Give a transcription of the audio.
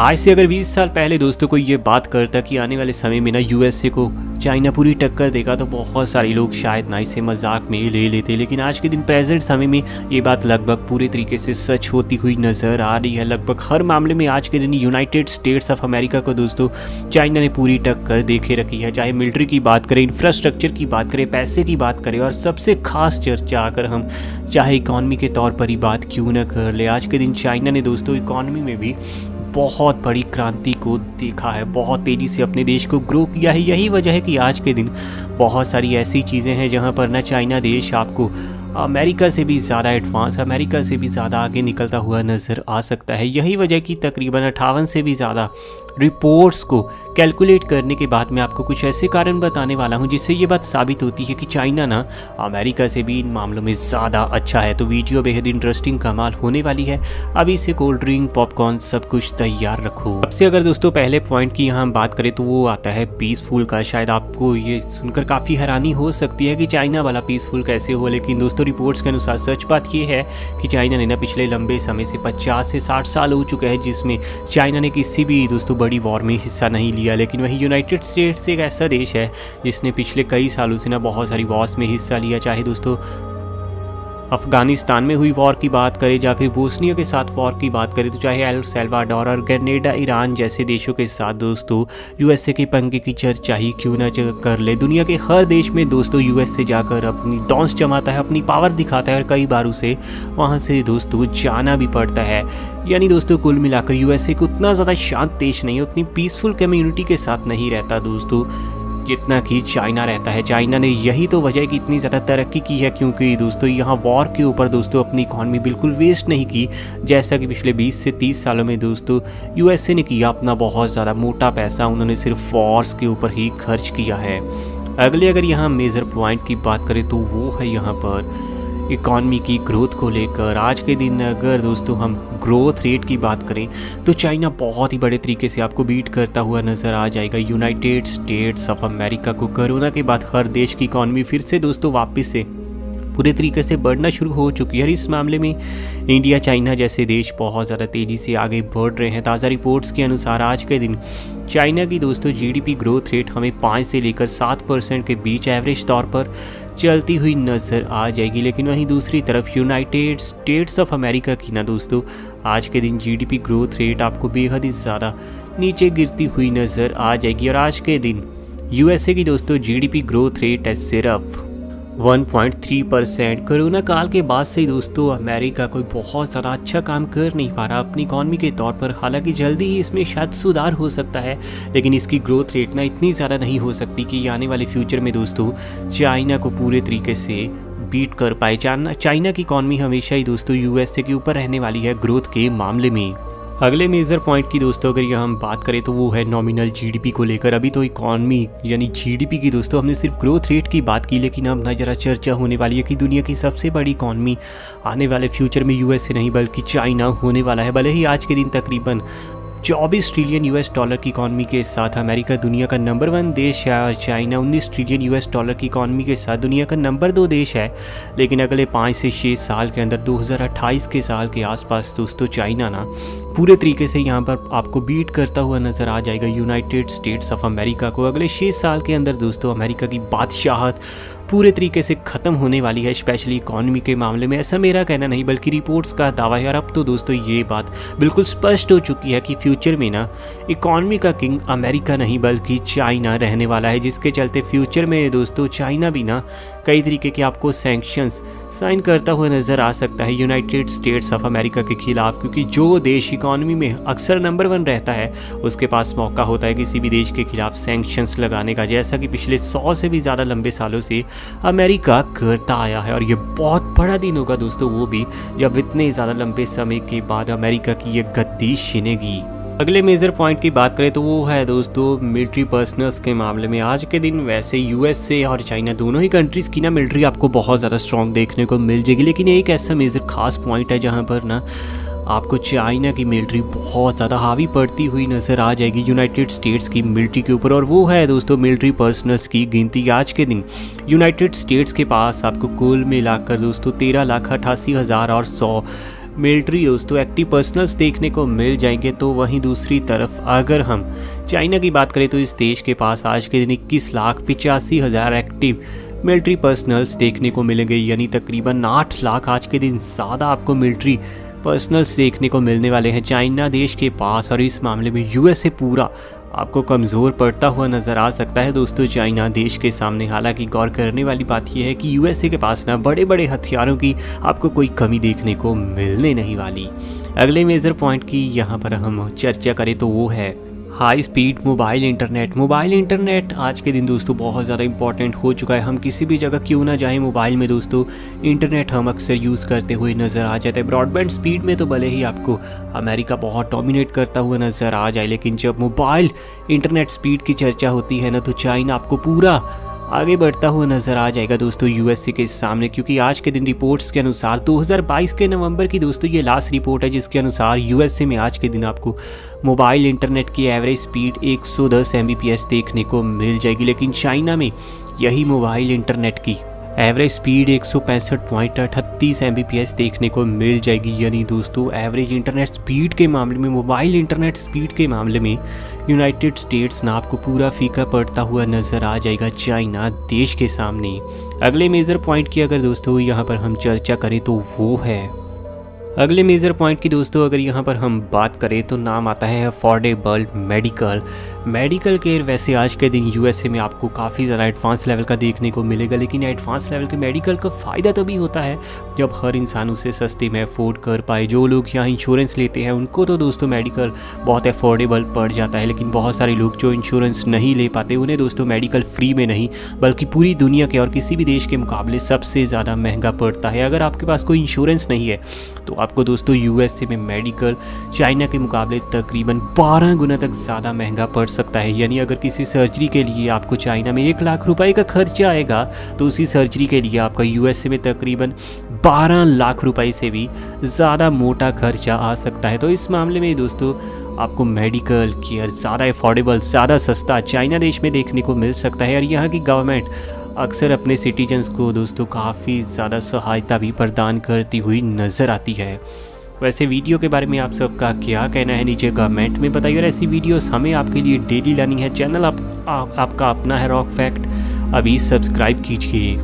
आज से अगर 20 साल पहले दोस्तों कोई ये बात करता कि आने वाले समय में ना यूएसए को चाइना पूरी टक्कर देगा, तो बहुत सारे लोग शायद ना इसे मजाक में ले लेते। लेकिन आज के दिन प्रेजेंट समय में ये बात लगभग पूरे तरीके से सच होती हुई नज़र आ रही है। लगभग हर मामले में आज के दिन यूनाइटेड स्टेट्स ऑफ अमेरिका को दोस्तों चाइना ने पूरी टक्कर देखे रखी है। चाहे मिलिट्री की बात करें, इंफ्रास्ट्रक्चर की बात करें, पैसे की बात करें, और सबसे खास चर्चा अगर हम चाहे इकॉनमी के तौर पर ही बात क्यों ना कर ले, आज के दिन चाइना ने दोस्तों इकॉनमी में भी बहुत बड़ी क्रांति को देखा है, बहुत तेज़ी से अपने देश को ग्रो किया है। यही वजह है कि आज के दिन बहुत सारी ऐसी चीज़ें हैं जहां पर ना चाइना देश आपको अमेरिका से भी ज़्यादा एडवांस, अमेरिका से भी ज़्यादा आगे निकलता हुआ नज़र आ सकता है। यही वजह कि तकरीबन 58 से भी ज़्यादा रिपोर्ट्स को कैलकुलेट करने के बाद मैं आपको कुछ ऐसे कारण बताने वाला हूं जिससे ये बात साबित होती है कि चाइना ना अमेरिका से भी इन मामलों में ज़्यादा अच्छा है। तो वीडियो बेहद इंटरेस्टिंग कमाल होने वाली है। अभी से कोल्ड ड्रिंक, पॉपकॉर्न सब कुछ तैयार रखो। सबसे अगर दोस्तों पहले पॉइंट की यहाँ बात करें तो वो आता है पीसफुल का। शायद आपको ये सुनकर काफ़ी हैरानी हो सकती है कि चाइना वाला पीसफुल कैसे हो, लेकिन दोस्तों रिपोर्ट्स के अनुसार सच बात ये है कि चाइना ने ना पिछले लंबे समय से 50 से 60 साल हो चुके हैं जिसमें चाइना ने किसी भी दोस्तों बड़ी वॉर में हिस्सा नहीं लिया। लेकिन वहीं यूनाइटेड स्टेट्स एक ऐसा देश है जिसने पिछले कई सालों से ना बहुत सारी वॉर्स में हिस्सा लिया। चाहे दोस्तों अफगानिस्तान में हुई वॉर की बात करें या फिर बोस्निया के साथ वॉर की बात करें, तो चाहे एल सल्वाडोर और ग्रेनेडा, ईरान जैसे देशों के साथ दोस्तों यूएसए के पंगे की चर्चा ही क्यों ना कर ले। दुनिया के हर देश में दोस्तों यूएसए जाकर अपनी दौंस जमाता है, अपनी पावर दिखाता है, और कई बार उसे वहाँ से दोस्तों जाना भी पड़ता है। यानी दोस्तों कुल मिलाकर यूएसए को उतना ज़्यादा शांत देश नहीं, उतनी पीसफुल कम्युनिटी के साथ नहीं रहता दोस्तों जितना कि चाइना रहता है। चाइना ने यही तो वजह कि इतनी ज़्यादा तरक्की की है, क्योंकि दोस्तों यहाँ वॉर के ऊपर दोस्तों अपनी इकॉनमी बिल्कुल वेस्ट नहीं की, जैसा कि पिछले 20 से 30 सालों में दोस्तों यूएसए ने किया। अपना बहुत ज़्यादा मोटा पैसा उन्होंने सिर्फ वॉर्स के ऊपर ही खर्च किया है। अगले अगर यहाँ मेजर पॉइंट की बात करें तो वो है यहाँ पर इकॉनमी की ग्रोथ को लेकर। आज के दिन अगर दोस्तों हम ग्रोथ रेट की बात करें तो चाइना बहुत ही बड़े तरीके से आपको बीट करता हुआ नज़र आ जाएगा यूनाइटेड स्टेट्स ऑफ अमेरिका को। कोरोना के बाद हर देश की इकॉनमी फिर से दोस्तों वापस से पूरे तरीके से बढ़ना शुरू हो चुकी है। इस मामले में इंडिया, चाइना जैसे देश बहुत ज़्यादा तेज़ी से आगे बढ़ रहे हैं। ताज़ा रिपोर्ट्स के अनुसार आज के दिन चाइना की दोस्तों जीडीपी ग्रोथ रेट हमें 5 से लेकर 7% के बीच एवरेज तौर पर चलती हुई नज़र आ जाएगी। लेकिन वहीं दूसरी तरफ यूनाइटेड स्टेट्स ऑफ अमेरिका की ना दोस्तों आज के दिन जीडीपी ग्रोथ रेट आपको बेहद ही ज़्यादा नीचे गिरती हुई नज़र आ जाएगी। और आज के दिन यूएसए की दोस्तों जीडीपी ग्रोथ रेट है सिर्फ 1.3%। कोरोना काल के बाद से दोस्तों अमेरिका कोई बहुत ज़्यादा अच्छा काम कर नहीं पा रहा अपनी इकॉनमी के तौर पर। हालांकि जल्दी ही इसमें शायद सुधार हो सकता है, लेकिन इसकी ग्रोथ रेट ना इतनी ज़्यादा नहीं हो सकती कि आने वाले फ्यूचर में दोस्तों चाइना को पूरे तरीके से बीट कर पाए। चाइना की इकॉनमी हमेशा ही दोस्तों यूएसए के ऊपर रहने वाली है ग्रोथ के मामले में। अगले मेजर पॉइंट की दोस्तों अगर हम बात करें तो वो है नॉमिनल जीडीपी को लेकर। अभी तो इकॉनमी यानी जीडीपी की दोस्तों हमने सिर्फ ग्रोथ रेट की बात की, लेकिन अब ना जरा चर्चा होने वाली है कि दुनिया की सबसे बड़ी इकॉनमी आने वाले फ्यूचर में यूएसए नहीं बल्कि चाइना होने वाला है। भले ही आज के दिन तकरीबन 24 ट्रिलियन यूएस डॉलर की इकॉनमी के साथ अमेरिका दुनिया का नंबर 1 देश है और चाइना 19 ट्रिलियन यूएस डॉलर की इकॉनमी के साथ दुनिया का नंबर 2 देश है। लेकिन अगले 5 से 6 साल के अंदर 2028 के साल के आसपास दोस्तों चाइना ना पूरे तरीके से यहाँ पर आपको बीट करता हुआ नज़र आ जाएगा यूनाइटेड स्टेट्स ऑफ अमेरिका को। अगले 6 साल के अंदर दोस्तों अमेरिका की बादशाहत पूरे तरीके से ख़त्म होने वाली है, स्पेशली इकॉनमी के मामले में। ऐसा मेरा कहना नहीं बल्कि रिपोर्ट्स का दावा है। और अब तो दोस्तों ये बात बिल्कुल स्पष्ट हो चुकी है कि फ्यूचर में ना इकॉनमी का किंग अमेरिका नहीं बल्कि चाइना रहने वाला है, जिसके चलते फ्यूचर में दोस्तों चाइना भी ना कई तरीके के आपको सैंक्शंस साइन करता हुआ नज़र आ सकता है यूनाइटेड स्टेट्स ऑफ अमेरिका के खिलाफ, क्योंकि जो देश इकॉनमी में अक्सर नंबर 1 रहता है उसके पास मौका होता है किसी भी देश के खिलाफ सैंक्शंस लगाने का, जैसा कि पिछले 100 से भी ज़्यादा लंबे सालों से अमेरिका करता आया है। और ये बहुत बड़ा दिन होगा दोस्तों वो भी जब इतने ज़्यादा लंबे समय के बाद अमेरिका की ये गद्दी छिनेगी। अगले मेजर पॉइंट की बात करें तो वो है दोस्तों मिलिट्री पर्सनल्स के मामले में। आज के दिन वैसे यूएसए और चाइना दोनों ही कंट्रीज़ की ना मिलिट्री आपको बहुत ज़्यादा स्ट्रॉन्ग देखने को मिल जाएगी, लेकिन एक ऐसा मेजर खास पॉइंट है जहाँ पर ना आपको चाइना की मिलिट्री बहुत ज़्यादा हावी पड़ती हुई नज़र आ जाएगी यूनाइटेड स्टेट्स की मिलिट्री के ऊपर, और वो है दोस्तों मिलिट्री पर्सनल्स की गिनती। आज के दिन यूनाइटेड स्टेट्स के पास आपको कुल मिलाकर दोस्तों 13,88,100 मिलिट्री दोस्तों एक्टिव पर्सनल्स देखने को मिल जाएंगे। तो वहीं दूसरी तरफ अगर हम चाइना की बात करें तो इस देश के पास आज के दिन 21,85,000 एक्टिव मिलिट्री पर्सनल्स देखने को मिलेंगे, यानी तकरीबन 8 लाख आज के दिन ज़्यादा आपको मिलिट्री पर्सनल्स देखने को मिलने वाले हैं चाइना देश के पास। और इस मामले में यूएसए पूरा आपको कमज़ोर पड़ता हुआ नज़र आ सकता है दोस्तों चाइना देश के सामने। हालांकि गौर करने वाली बात यह है कि यूएसए के पास ना बड़े बड़े हथियारों की आपको कोई कमी देखने को मिलने नहीं वाली। अगले मेजर पॉइंट की यहाँ पर हम चर्चा करें तो वो है high speed mobile internet. Mobile internet आज के दिन दोस्तों बहुत ज़्यादा इंपॉर्टेंट हो चुका है। हम किसी भी जगह क्यों ना जाएं, मोबाइल में दोस्तों इंटरनेट हम अक्सर यूज़ करते हुए नज़र आ जाते हैं। ब्रॉडबैंड स्पीड में तो भले ही आपको अमेरिका बहुत डोमिनेट करता हुआ नज़र आ जाए, लेकिन जब मोबाइल इंटरनेट स्पीड की चर्चा होती है ना तो चाइना आपको पूरा आगे बढ़ता हुआ नज़र आ जाएगा दोस्तों यूएसए के सामने। क्योंकि आज के दिन रिपोर्ट्स के अनुसार 2022 के नवंबर की दोस्तों ये लास्ट रिपोर्ट है, जिसके अनुसार यूएसए में आज के दिन आपको मोबाइल इंटरनेट की एवरेज स्पीड 110 Mbps देखने को मिल जाएगी। लेकिन चाइना में यही मोबाइल इंटरनेट की एवरेज स्पीड 165.38 Mbps देखने को मिल जाएगी। यानी दोस्तों एवरेज इंटरनेट स्पीड के मामले में, मोबाइल इंटरनेट स्पीड के मामले में यूनाइटेड स्टेट्स ना आपको पूरा फीका पड़ता हुआ नज़र आ जाएगा चाइना देश के सामने। अगले मेजर पॉइंट की अगर दोस्तों यहाँ पर हम चर्चा करें तो वो है अगले मेजर पॉइंट की दोस्तों अगर यहाँ पर हम बात करें तो नाम आता है अफोर्डेबल मेडिकल केयर। वैसे आज के दिन यूएसए में आपको काफ़ी ज़्यादा एडवांस लेवल का देखने को मिलेगा, लेकिन एडवांस लेवल के मेडिकल का फ़ायदा तभी होता है जब हर इंसान उसे सस्ते में अफोर्ड कर पाए। जो लोग यहाँ इंश्योरेंस लेते हैं उनको तो दोस्तों मेडिकल बहुत अफोर्डेबल पड़ जाता है, लेकिन बहुत सारे लोग जो इंश्योरेंस नहीं ले पाते उन्हें दोस्तों मेडिकल फ्री में नहीं बल्कि पूरी दुनिया के और किसी भी देश के मुकाबले सबसे ज़्यादा महंगा पड़ता है। अगर आपके पास कोई इंश्योरेंस नहीं है तो आपको दोस्तों यूएसए में मेडिकल चाइना के मुकाबले तकरीबन 12 गुना तक ज़्यादा महंगा पड़ सकता है। यानी अगर किसी सर्जरी के लिए आपको चाइना में 1 लाख रुपए का खर्चा आएगा तो उसी सर्जरी के लिए आपका यूएसए में तकरीबन 12 लाख रुपए से भी ज़्यादा मोटा खर्चा आ सकता है। तो इस मामले में दोस्तों आपको मेडिकल केयर ज़्यादा अफोर्डेबल, ज़्यादा सस्ता चाइना देश में देखने को मिल सकता है। और यहाँ की गवर्नमेंट अक्सर अपने सिटीजन्स को दोस्तों काफ़ी ज़्यादा सहायता भी प्रदान करती हुई नज़र आती है। वैसे वीडियो के बारे में आप सबका क्या कहना है नीचे कमेंट में बताइए। और ऐसी वीडियोस हमें आपके लिए डेली लानी है। चैनल आपका अपना है रॉक फैक्ट, अभी सब्सक्राइब कीजिए।